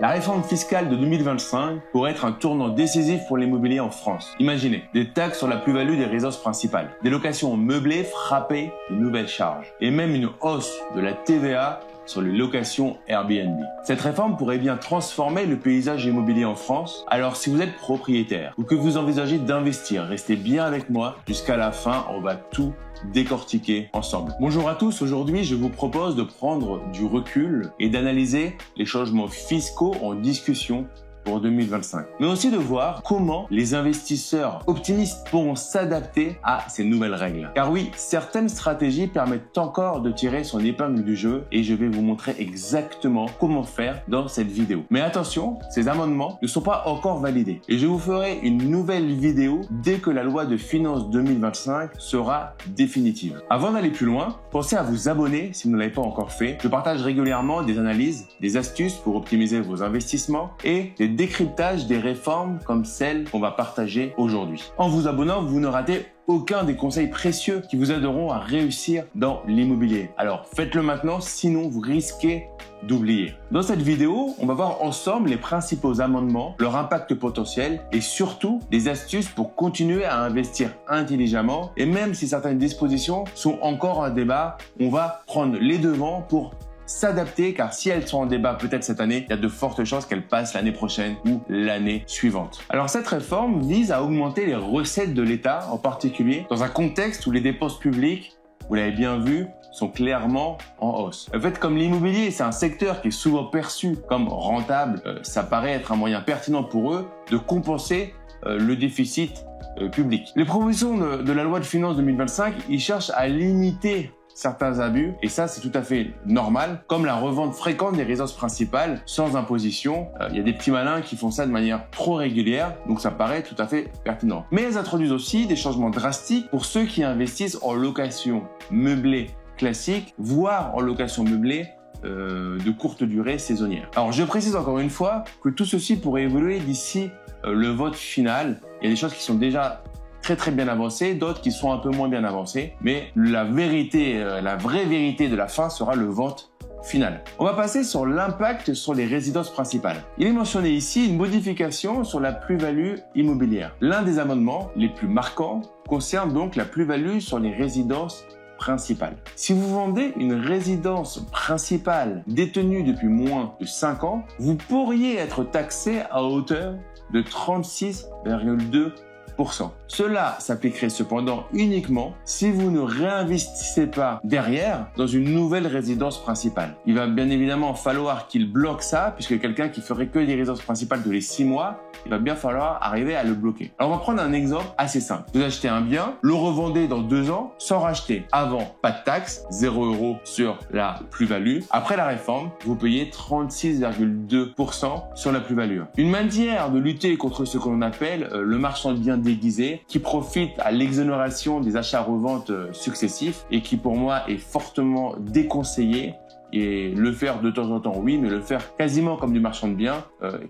La réforme fiscale de 2025 pourrait être un tournant décisif pour l'immobilier en France. Imaginez, des taxes sur la plus-value des résidences principales, des locations meublées frappées de nouvelles charges, et même une hausse de la TVA sur les locations Airbnb. Cette réforme pourrait bien transformer le paysage immobilier en France. Alors si vous êtes propriétaire ou que vous envisagez d'investir, restez bien avec moi jusqu'à la fin, on va tout décortiquer ensemble. Bonjour à tous, aujourd'hui je vous propose de prendre du recul et d'analyser les changements fiscaux en discussion pour 2025, mais aussi de voir comment les investisseurs optimistes pourront s'adapter à ces nouvelles règles. Car oui, certaines stratégies permettent encore de tirer son épingle du jeu et je vais vous montrer exactement comment faire dans cette vidéo. Mais attention, ces amendements ne sont pas encore validés et je vous ferai une nouvelle vidéo dès que la loi de finances 2025 sera définitive. Avant d'aller plus loin, pensez à vous abonner si vous ne l'avez pas encore fait. Je partage régulièrement des analyses, des astuces pour optimiser vos investissements et des décryptage des réformes comme celles qu'on va partager aujourd'hui. En vous abonnant, vous ne ratez aucun des conseils précieux qui vous aideront à réussir dans l'immobilier. Alors faites-le maintenant, sinon vous risquez d'oublier. Dans cette vidéo, on va voir ensemble les principaux amendements, leur impact potentiel et surtout des astuces pour continuer à investir intelligemment. Et même si certaines dispositions sont encore un débat, on va prendre les devants pour s'adapter, car si elles sont en débat peut-être cette année, il y a de fortes chances qu'elles passent l'année prochaine ou l'année suivante. Alors cette réforme vise à augmenter les recettes de l'État, en particulier dans un contexte où les dépenses publiques, vous l'avez bien vu, sont clairement en hausse. En fait, comme l'immobilier, c'est un secteur qui est souvent perçu comme rentable, ça paraît être un moyen pertinent pour eux de compenser le déficit public. Les propositions de la loi de finances 2025, ils cherchent à limiter certains abus, et ça c'est tout à fait normal, comme la revente fréquente des résidences principales sans imposition. Il y a des petits malins qui font ça de manière trop régulière, donc ça paraît tout à fait pertinent. Mais elles introduisent aussi des changements drastiques pour ceux qui investissent en location meublée classique, voire en location meublée de courte durée saisonnière. Alors je précise encore une fois que tout ceci pourrait évoluer d'ici le vote final. Il y a des choses qui sont déjà très bien avancées, d'autres qui sont un peu moins bien avancées, mais la vérité, la vraie vérité de la fin sera le vote final. On va passer sur l'impact sur les résidences principales. Il est mentionné ici une modification sur la plus-value immobilière. L'un des amendements les plus marquants concerne donc la plus-value sur les résidences principales. Si vous vendez une résidence principale détenue depuis moins de 5 ans, vous pourriez être taxé à hauteur de 36,2%. Cela s'appliquerait cependant uniquement si vous ne réinvestissez pas derrière dans une nouvelle résidence principale. Il va bien évidemment falloir qu'il bloque ça, puisque quelqu'un qui ferait que des résidences principales tous les 6 mois, il va bien falloir arriver à le bloquer. Alors on va prendre un exemple assez simple. Vous achetez un bien, le revendez dans 2 ans sans racheter. Avant, pas de taxe, 0 € sur la plus-value. Après la réforme, vous payez 36,2% sur la plus-value. Une manière de lutter contre ce qu'on appelle le marchand de biens déguisé, qui profite à l'exonération des achats-reventes successifs et qui pour moi est fortement déconseillé. Et le faire de temps en temps, oui, mais le faire quasiment comme du marchand de biens,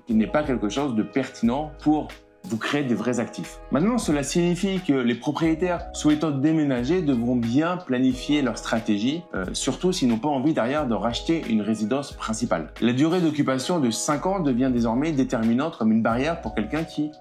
qui n'est pas quelque chose de pertinent pour vous créer des vrais actifs. Maintenant, cela signifie que les propriétaires souhaitant déménager devront bien planifier leur stratégie, surtout s'ils n'ont pas envie derrière de racheter une résidence principale. La durée d'occupation de 5 ans devient désormais déterminante comme une barrière pour quelqu'un qui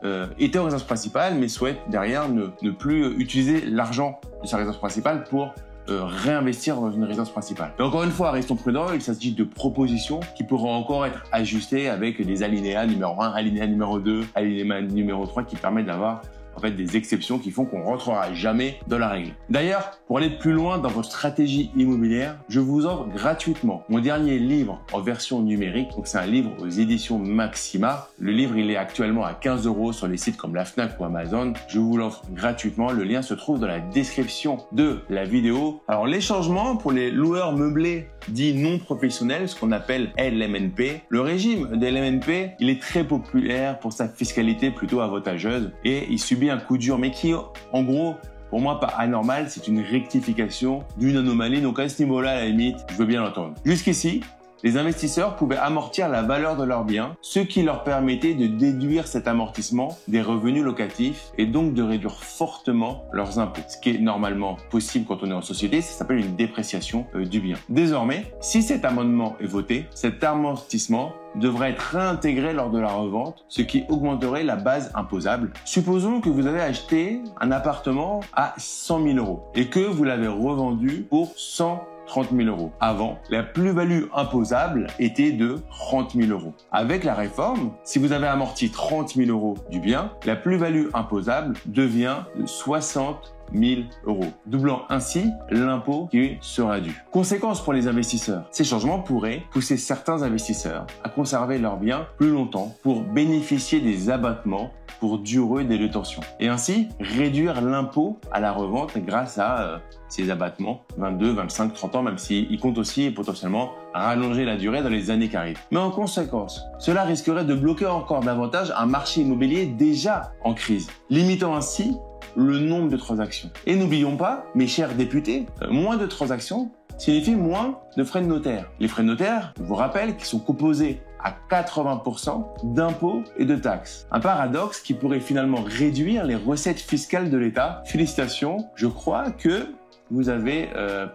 était en résidence principale mais souhaite derrière ne plus utiliser l'argent de sa résidence principale pour réinvestir dans une résidence principale. Et encore une fois, restons prudents, il s'agit de propositions qui pourront encore être ajustées avec des alinéas numéro 1, alinéa numéro 2, alinéa numéro 3 qui permettent d'avoir en fait des exceptions qui font qu'on rentrera jamais dans la règle. D'ailleurs, pour aller plus loin dans votre stratégie immobilière, je vous offre gratuitement mon dernier livre en version numérique. Donc c'est un livre aux éditions Maxima. Le livre, il est actuellement à 15 € sur les sites comme la Fnac ou Amazon. Je vous l'offre gratuitement. Le lien se trouve dans la description de la vidéo. Alors les changements pour les loueurs meublés dits non professionnels, ce qu'on appelle LMNP. Le régime des LMNP, il est très populaire pour sa fiscalité plutôt avantageuse et il subit un coup dur, mais qui, en gros, pour moi, pas anormal, c'est une rectification d'une anomalie. Donc à ce niveau-là, à la limite, je veux bien l'entendre. Jusqu'ici, les investisseurs pouvaient amortir la valeur de leurs biens, ce qui leur permettait de déduire cet amortissement des revenus locatifs et donc de réduire fortement leurs impôts. Ce qui est normalement possible quand on est en société, ça s'appelle une dépréciation du bien. Désormais, si cet amendement est voté, cet amortissement devrait être réintégré lors de la revente, ce qui augmenterait la base imposable. Supposons que vous avez acheté un appartement à 100 000 euros et que vous l'avez revendu pour 130 000 euros. Avant, la plus-value imposable était de 30 000 euros. Avec la réforme, si vous avez amorti 30 000 euros du bien, la plus-value imposable devient de 60 000 euros, doublant ainsi l'impôt qui sera dû. Conséquence pour les investisseurs, ces changements pourraient pousser certains investisseurs à conserver leurs biens plus longtemps pour bénéficier des abattements pour durée des détentions et ainsi réduire l'impôt à la revente grâce à ces abattements 22, 25, 30 ans, même s'ils comptent aussi potentiellement rallonger la durée dans les années qui arrivent. Mais en conséquence, cela risquerait de bloquer encore davantage un marché immobilier déjà en crise, limitant ainsi le nombre de transactions. Et n'oublions pas, mes chers députés, moins de transactions signifie moins de frais de notaire. Les frais de notaire, je vous rappelle, qui sont composés à 80% d'impôts et de taxes. Un paradoxe qui pourrait finalement réduire les recettes fiscales de l'État. Félicitations, je crois que vous avez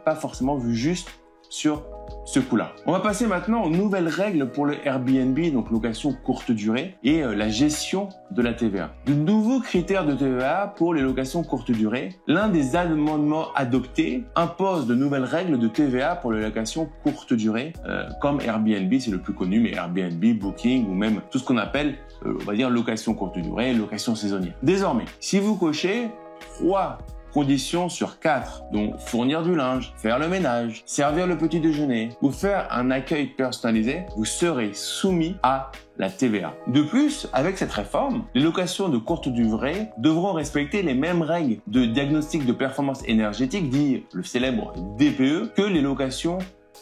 pas forcément vu juste sur ce coup-là. On va passer maintenant aux nouvelles règles pour le Airbnb, donc location courte durée, et la gestion de la TVA. De nouveaux critères de TVA pour les locations courte durée. L'un des amendements adoptés impose de nouvelles règles de TVA pour les locations courte durée, comme Airbnb, c'est le plus connu, mais Airbnb, Booking ou même tout ce qu'on appelle, on va dire, location courte durée, location saisonnière. Désormais, si vous cochez 3 conditions sur 4, donc fournir du linge, faire le ménage, servir le petit déjeuner ou faire un accueil personnalisé, vous serez soumis à la TVA. De plus, avec cette réforme, les locations de courte durée devront respecter les mêmes règles de diagnostic de performance énergétique, dit le célèbre DPE, que les locations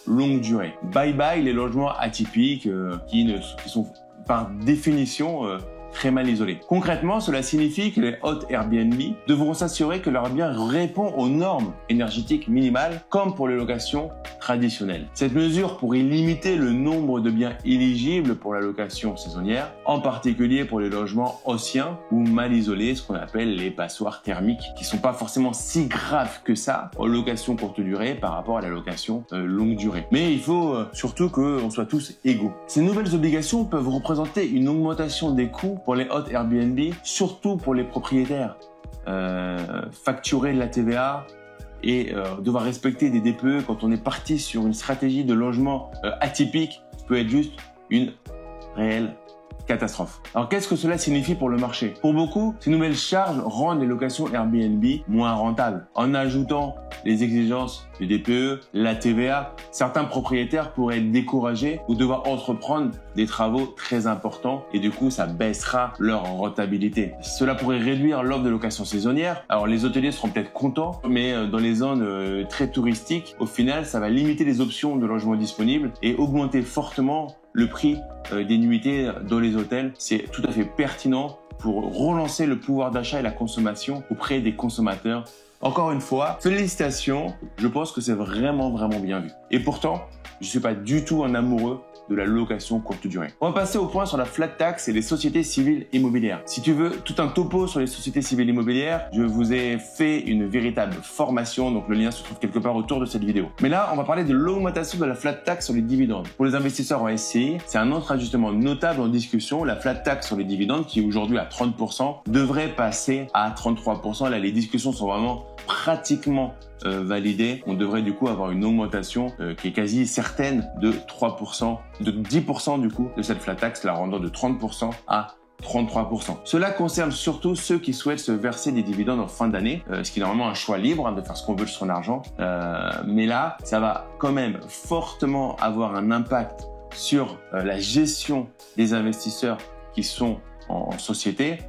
longue durée. Bye bye les logements atypiques qui sont par définition très mal isolés. Concrètement, cela signifie que les hôtes Airbnb devront s'assurer que leur bien répond aux normes énergétiques minimales, comme pour les locations traditionnelles. Cette mesure pourrait limiter le nombre de biens éligibles pour la location saisonnière, en particulier pour les logements anciens ou mal isolés, ce qu'on appelle les passoires thermiques, qui sont pas forcément si graves que ça en location courte durée par rapport à la location longue durée. Mais il faut surtout qu'on soit tous égaux. Ces nouvelles obligations peuvent représenter une augmentation des coûts pour les hôtes Airbnb, surtout pour les propriétaires. Facturer de la TVA et devoir respecter des DPE quand on est parti sur une stratégie de logement atypique peut être juste une réelle catastrophe. Alors qu'est-ce que cela signifie pour le marché? Pour beaucoup, ces nouvelles charges rendent les locations Airbnb moins rentables. En ajoutant les exigences du DPE, la TVA, certains propriétaires pourraient être découragés ou devoir entreprendre des travaux très importants et du coup ça baissera leur rentabilité. Cela pourrait réduire l'offre de location saisonnière. Alors les hôteliers seront peut-être contents, mais dans les zones très touristiques, au final ça va limiter les options de logement disponibles et augmenter fortement le prix des nuitées dans les hôtels. C'est tout à fait pertinent pour relancer le pouvoir d'achat et la consommation auprès des consommateurs. Encore une fois, félicitations, je pense que c'est vraiment bien vu. Et pourtant, je ne suis pas du tout un amoureux de la location courte durée. On va passer au point sur la flat tax et les sociétés civiles immobilières. Si tu veux tout un topo sur les sociétés civiles immobilières, je vous ai fait une véritable formation, donc le lien se trouve quelque part autour de cette vidéo. Mais là, on va parler de l'augmentation de la flat tax sur les dividendes. Pour les investisseurs en SCI, c'est un autre ajustement notable en discussion. La flat tax sur les dividendes, qui est aujourd'hui à 30%, devrait passer à 33%. Là, les discussions sont vraiment pratiquement validées. On devrait du coup avoir une augmentation qui est quasi certaine de 3%, de 10% du coup de cette flat tax, la rendant de 30% à 33%. Cela concerne surtout ceux qui souhaitent se verser des dividendes en fin d'année, ce qui est normalement un choix libre de faire ce qu'on veut de son argent. Mais là, ça va quand même fortement avoir un impact sur la gestion des investisseurs qui sont en société.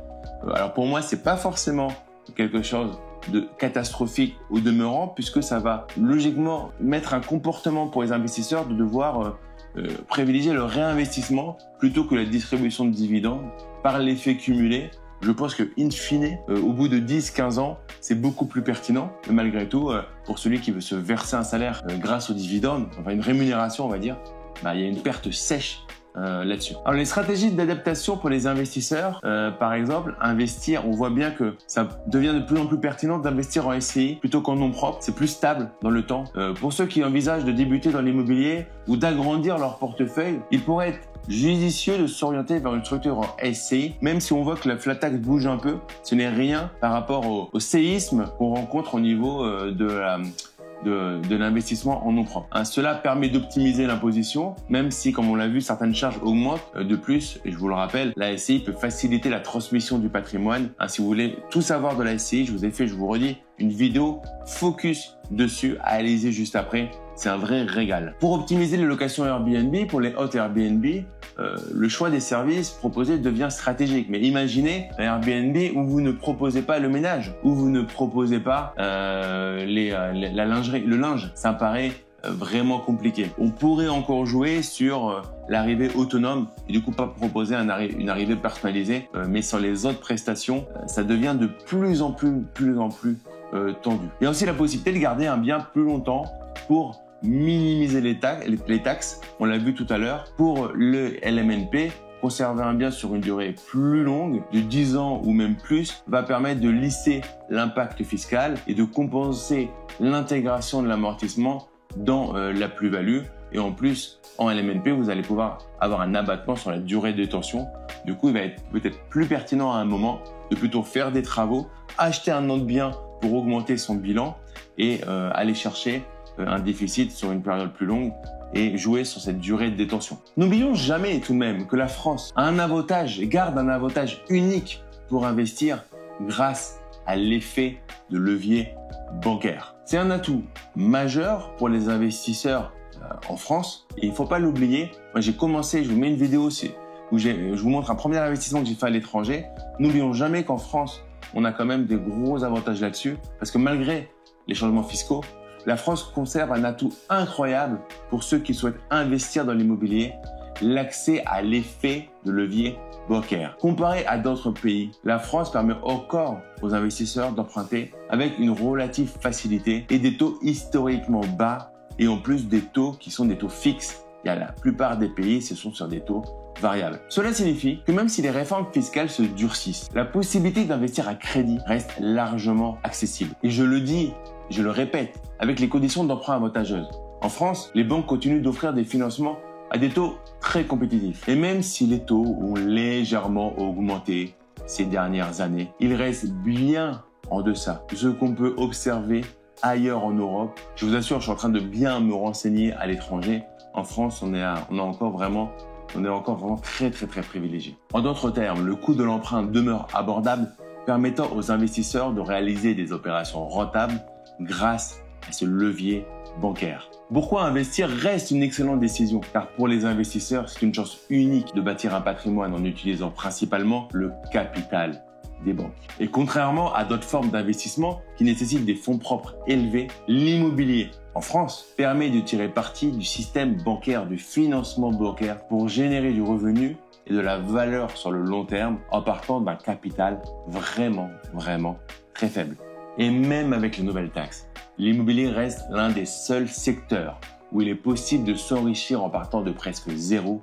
Alors pour moi, c'est pas forcément quelque chose de catastrophique au demeurant, puisque ça va logiquement mettre un comportement pour les investisseurs de devoir privilégier le réinvestissement plutôt que la distribution de dividendes par l'effet cumulé. Je pense que in fine, au bout de 10-15 ans, c'est beaucoup plus pertinent. Mais malgré tout, pour celui qui veut se verser un salaire grâce aux dividendes, enfin une rémunération on va dire, il y a une perte sèche là-dessus. Alors les stratégies d'adaptation pour les investisseurs, par exemple, investir, on voit bien que ça devient de plus en plus pertinent d'investir en SCI plutôt qu'en nom propre. C'est plus stable dans le temps. Pour ceux qui envisagent de débuter dans l'immobilier ou d'agrandir leur portefeuille, il pourrait être judicieux de s'orienter vers une structure en SCI, même si on voit que la flat tax bouge un peu, ce n'est rien par rapport au séisme qu'on rencontre au niveau de l'investissement en nom propre. Cela permet d'optimiser l'imposition, même si, comme on l'a vu, certaines charges augmentent. De plus, et je vous le rappelle, la SCI peut faciliter la transmission du patrimoine. Si vous voulez tout savoir de la SCI, je vous redis, une vidéo focus dessus à réaliser juste après. C'est un vrai régal. Pour optimiser les locations Airbnb, pour les hôtes Airbnb, le choix des services proposés devient stratégique. Mais imaginez un Airbnb où vous ne proposez pas le ménage, où vous ne proposez pas la lingerie, le linge. Ça me paraît vraiment compliqué. On pourrait encore jouer sur l'arrivée autonome et du coup pas proposer une arrivée personnalisée, mais sur les autres prestations, ça devient de plus en plus tendu. Il y a aussi la possibilité de garder un bien plus longtemps pour minimiser les taxes, on l'a vu tout à l'heure. Pour le LMNP, conserver un bien sur une durée plus longue, de 10 ans ou même plus, va permettre de lisser l'impact fiscal et de compenser l'intégration de l'amortissement dans la plus-value. Et en plus, en LMNP, vous allez pouvoir avoir un abattement sur la durée de détention. Du coup, il va être peut-être plus pertinent à un moment de plutôt faire des travaux, acheter un autre bien pour augmenter son bilan et aller chercher un déficit sur une période plus longue et jouer sur cette durée de détention. N'oublions jamais tout de même que la France a un avantage et garde un avantage unique pour investir grâce à l'effet de levier bancaire. C'est un atout majeur pour les investisseurs en France et il ne faut pas l'oublier. Moi j'ai commencé, je vous mets une vidéo où je vous montre un premier investissement que j'ai fait à l'étranger. N'oublions jamais qu'en France, on a quand même des gros avantages là-dessus parce que malgré les changements fiscaux, la France conserve un atout incroyable pour ceux qui souhaitent investir dans l'immobilier, l'accès à l'effet de levier bancaire. Comparé à d'autres pays, la France permet encore aux investisseurs d'emprunter avec une relative facilité et des taux historiquement bas et en plus des taux qui sont des taux fixes. Et à la plupart des pays, ce sont sur des taux variables. Cela signifie que même si les réformes fiscales se durcissent, la possibilité d'investir à crédit reste largement accessible. Et je le dis, je le répète, avec les conditions d'emprunt avantageuses. En France, les banques continuent d'offrir des financements à des taux très compétitifs. Et même si les taux ont légèrement augmenté ces dernières années, ils restent bien en deçà de ce qu'on peut observer ailleurs en Europe. Je vous assure, je suis en train de bien me renseigner à l'étranger. En France, on est encore vraiment très privilégié. En d'autres termes, le coût de l'emprunt demeure abordable, permettant aux investisseurs de réaliser des opérations rentables grâce à ce levier bancaire. Pourquoi investir reste une excellente décision? Car pour les investisseurs, c'est une chance unique de bâtir un patrimoine en utilisant principalement le capital des banques. Et contrairement à d'autres formes d'investissement qui nécessitent des fonds propres élevés, l'immobilier en France permet de tirer parti du système bancaire, du financement bancaire pour générer du revenu et de la valeur sur le long terme en partant d'un capital vraiment très faible. Et même avec les nouvelles taxes, l'immobilier reste l'un des seuls secteurs où il est possible de s'enrichir en partant de presque zéro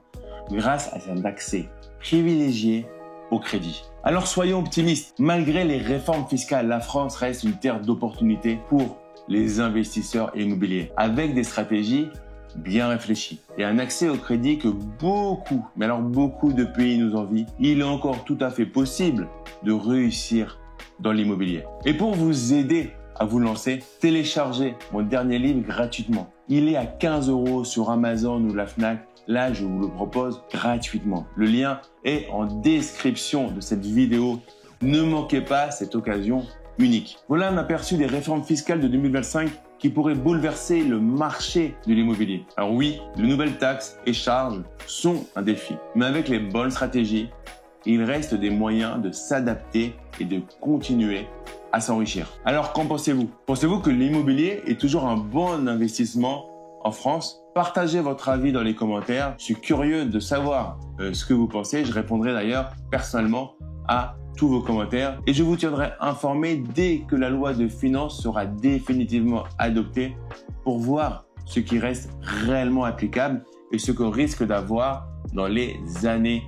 grâce à un accès privilégié au crédit. Alors soyons optimistes. Malgré les réformes fiscales, la France reste une terre d'opportunités pour les investisseurs immobiliers avec des stratégies bien réfléchies et un accès au crédit que beaucoup de pays nous envient. Il est encore tout à fait possible de réussir dans l'immobilier. Et pour vous aider à vous lancer, téléchargez mon dernier livre gratuitement. Il est à 15 € sur Amazon ou la Fnac. Là, je vous le propose gratuitement. Le lien est en description de cette vidéo. Ne manquez pas cette occasion unique. Voilà un aperçu des réformes fiscales de 2025 qui pourraient bouleverser le marché de l'immobilier. Alors oui, de nouvelles taxes et charges sont un défi, mais avec les bonnes stratégies, il reste des moyens de s'adapter et de continuer à s'enrichir. Alors qu'en pensez-vous? Pensez-vous que l'immobilier est toujours un bon investissement en France? Partagez votre avis dans les commentaires. Je suis curieux de savoir ce que vous pensez. Je répondrai d'ailleurs personnellement à tous vos commentaires et je vous tiendrai informé dès que la loi de finances sera définitivement adoptée pour voir ce qui reste réellement applicable et ce qu'on risque d'avoir dans les années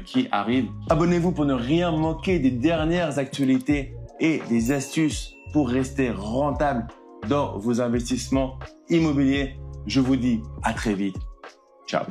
qui arrivent. Abonnez-vous pour ne rien manquer des dernières actualités et des astuces pour rester rentable dans vos investissements immobiliers. Je vous dis à très vite. Ciao.